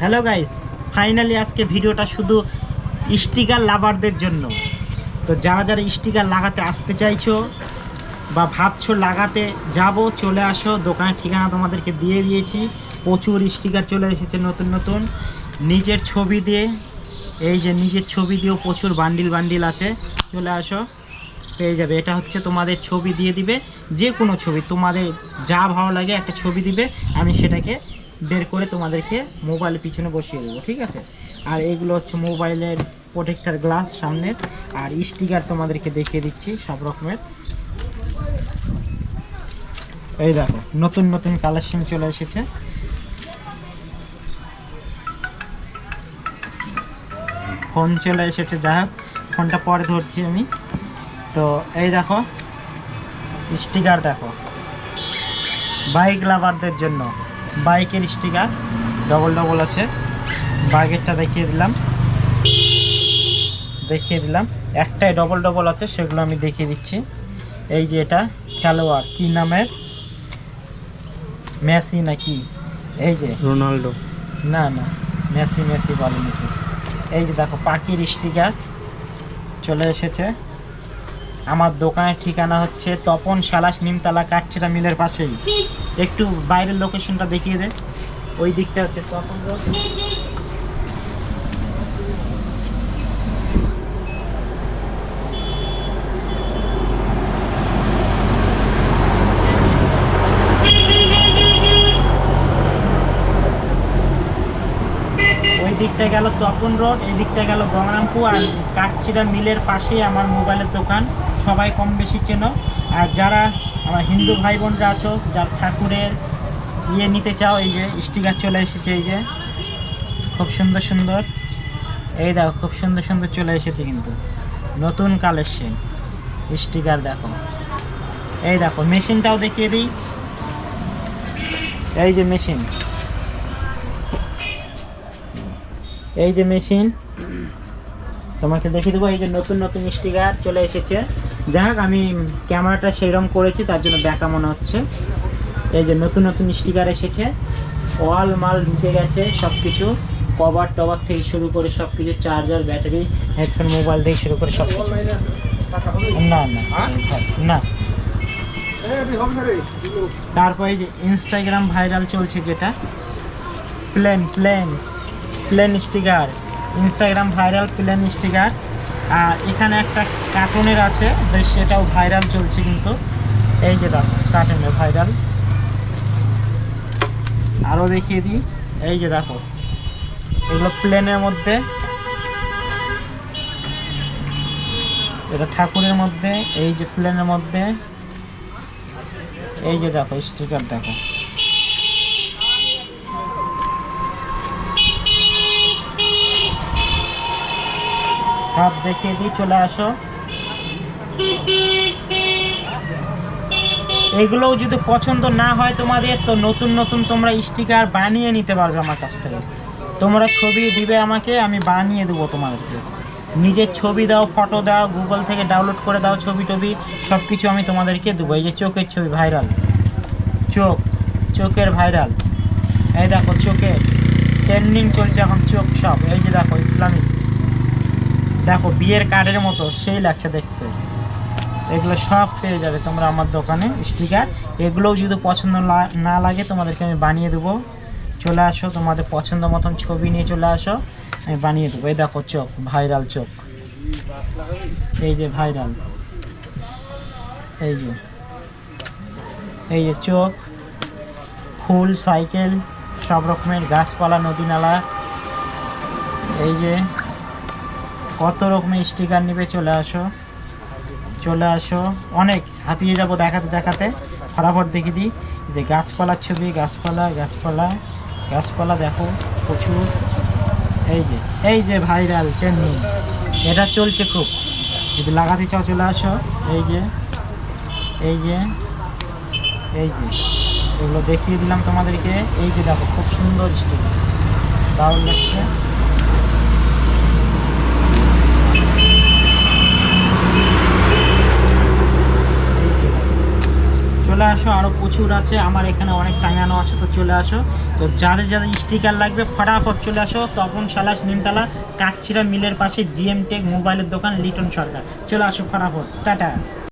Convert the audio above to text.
Hello guys, finally আজকে ভিডিওটা শুধু স্টিকার লাভারদের জন্য। তো যারা যারা স্টিকার লাগাতে আসতে চাইছো বা ভাবছো লাগাতে যাব, চলে আসো। দোকানের ঠিকানা তোমাদেরকে দিয়ে দিয়েছি। প্রচুর স্টিকার চলে এসেছে নতুন নতুন, নিজের ছবি দিয়ে। এই যে নিজের ছবি দিয়েও প্রচুর বান্ডিল আছে, চলে আসো, পেয়ে যাবে। এটা হচ্ছে তোমাদের ছবি দিয়ে দিবে, যে কোনো ছবি তোমাদের যা ভালো লাগে একটা ছবি দিবে, আমি সেটাকে বের করে তোমাদেরকে মোবাইলের পিছনে বসিয়ে দেবো, ঠিক আছে। আর এগুলো হচ্ছে মোবাইলের প্রোটেক্টর গ্লাস সামনের। আর স্টিকার তোমাদেরকে দেখিয়ে দিচ্ছি সব রকমের। এই দেখো নতুন নতুন কালেকশন চলে এসেছে। ফোন চলে এসেছে, যাই হোক ফোনটা পরে ধরছি আমি। তো এই দেখো স্টিকার, দেখো বাইক লাভারদের জন্য বাইকের স্টিকার ডবল আছে। বাইকেরটা দেখিয়ে দিলাম, একটাই ডবল আছে, সেগুলো আমি দেখিয়ে দিচ্ছি। এই যে এটা খেলোয়াড়, কি নামের, মেসি নাকি, এই যে রোনাল্ডো, না মেসি বলে নাকি। এই যে দেখো পাখির স্টিকার চলে এসেছে। আমার দোকানের ঠিকানা হচ্ছে তপন সালাস, নিমতলা, কাঠচিড়া মিলের পাশেই। একটু বাইরের লোকেশনটা দেখিয়ে দে। ওই দিকটা হচ্ছে তপন রোড। ওই দিকটা গেল তপন রোড, এই দিকটা গেল গঙ্গারামপুর। আর কাঠচিড়া মিলের পাশেই আমার মোবাইলের দোকান, সবাই কম বেশি চেনো। আর যারা আমার হিন্দু ভাই বোনরা আছো, যার ঠাকুরের নিতে চাও, এই যে স্টিকার চলে এসেছে। এই যে খুব সুন্দর, এই দেখো খুব সুন্দর চলে এসেছে, কিন্তু নতুন কালেকশন স্টিকার। দেখো এই দেখো মেশিনটাও দেখিয়ে দিই। এই যে মেশিন, তোমাকে দেখিয়ে দেবো। এই যে নতুন স্টিকার চলে এসেছে। যাই হোক আমি ক্যামেরাটা সেইরকম করেছি, তার জন্য ব্যাকা মনে হচ্ছে। এই যে নতুন স্টিকার এসেছে, ওয়াল মাল ঢুকে গেছে সব কিছু, কভার টভার থেকে শুরু করে সব কিছু, চার্জার, ব্যাটারি, হেডফোন, মোবাইল থেকে শুরু করে সব কিছু। না তারপর এই যে ইনস্টাগ্রাম ভাইরাল চলছে, যেটা plane sticker, Instagram viral plane sticker. আর এখানে একটা কার্টুনের আছে, সেটাও ভাইরাল চলছে কিন্তু। এই যে দেখো কার্টুনের ভাইরাল। আরও দেখিয়ে দিই, এই যে দেখো এগুলো প্লেনের মধ্যে, এটা ঠাকুরের মধ্যে, এই যে প্লেনের মধ্যে। এই যে দেখো স্টিকার, দেখো সব দেখিয়ে দিই, চলে আসো। এগুলোও যদি পছন্দ না হয় তোমাদের, তো নতুন তোমরা স্টিকার বানিয়ে নিতে পারবে আমার কাছ থেকে। তোমরা ছবি দিবে আমাকে, আমি বানিয়ে দেবো তোমাদেরকে। নিজের ছবি দাও, ফটো দাও, গুগল থেকে ডাউনলোড করে দাও, ছবি সব কিছু আমি তোমাদেরকে দেবো। এই যে চোখের ছবি ভাইরাল, চোখের ভাইরাল। এই দেখো চোখের ট্রেন্ডিং চলছে এখন চোখ সব। এই যে দেখো ইসলামিক, দেখো বিয়ের কার্ডের মতো সেই লাগছে দেখতে। এগুলো সব পেয়ে যাবে তোমরা আমার দোকানে স্টিকার। এগুলোও যদি পছন্দ না লাগে, তোমাদেরকে আমি বানিয়ে দেবো। চলে আসো, তোমাদের পছন্দ মতন ছবি নিয়ে চলে আসো, আমি বানিয়ে দেবো। এই দেখো চোখ, ভাইরাল চোখ, এই যে ভাইরাল, এই যে চোখ, ফুল, সাইকেল, সব রকমের গাছপালা, নদী নালা। এই যে কত রকমের স্টিকার নিবে, চলে আসো। অনেক হাঁপিয়ে যাবো দেখাতে। ফটাফট দেখিয়ে দিই যে গাছপালার ছবি, গাছপালা দেখো প্রচুর। এই যে ভাইরাল ট্রেন্ডিং, এটা চলছে খুব। যদি লাগাতে চাও চলে আসো। এই যে এগুলো দেখিয়ে দিলাম তোমাদেরকে। এই যে দেখো খুব সুন্দর স্টিকার, দারুণ লাগছে। চলে আসো, আরও প্রচুর আছে আমার এখানে, অনেক টাঙানো আছে। তো চলে আসো। তো তো যাদের যাদের স্টিকার লাগবে ফটাফট চলে আসো তপন সালাস নিমতলা কাঠচিরা মিলের পাশে জিএম টেক মোবাইলের দোকান লিটন সরকার। চলে আসো ফটাফট, টাটা।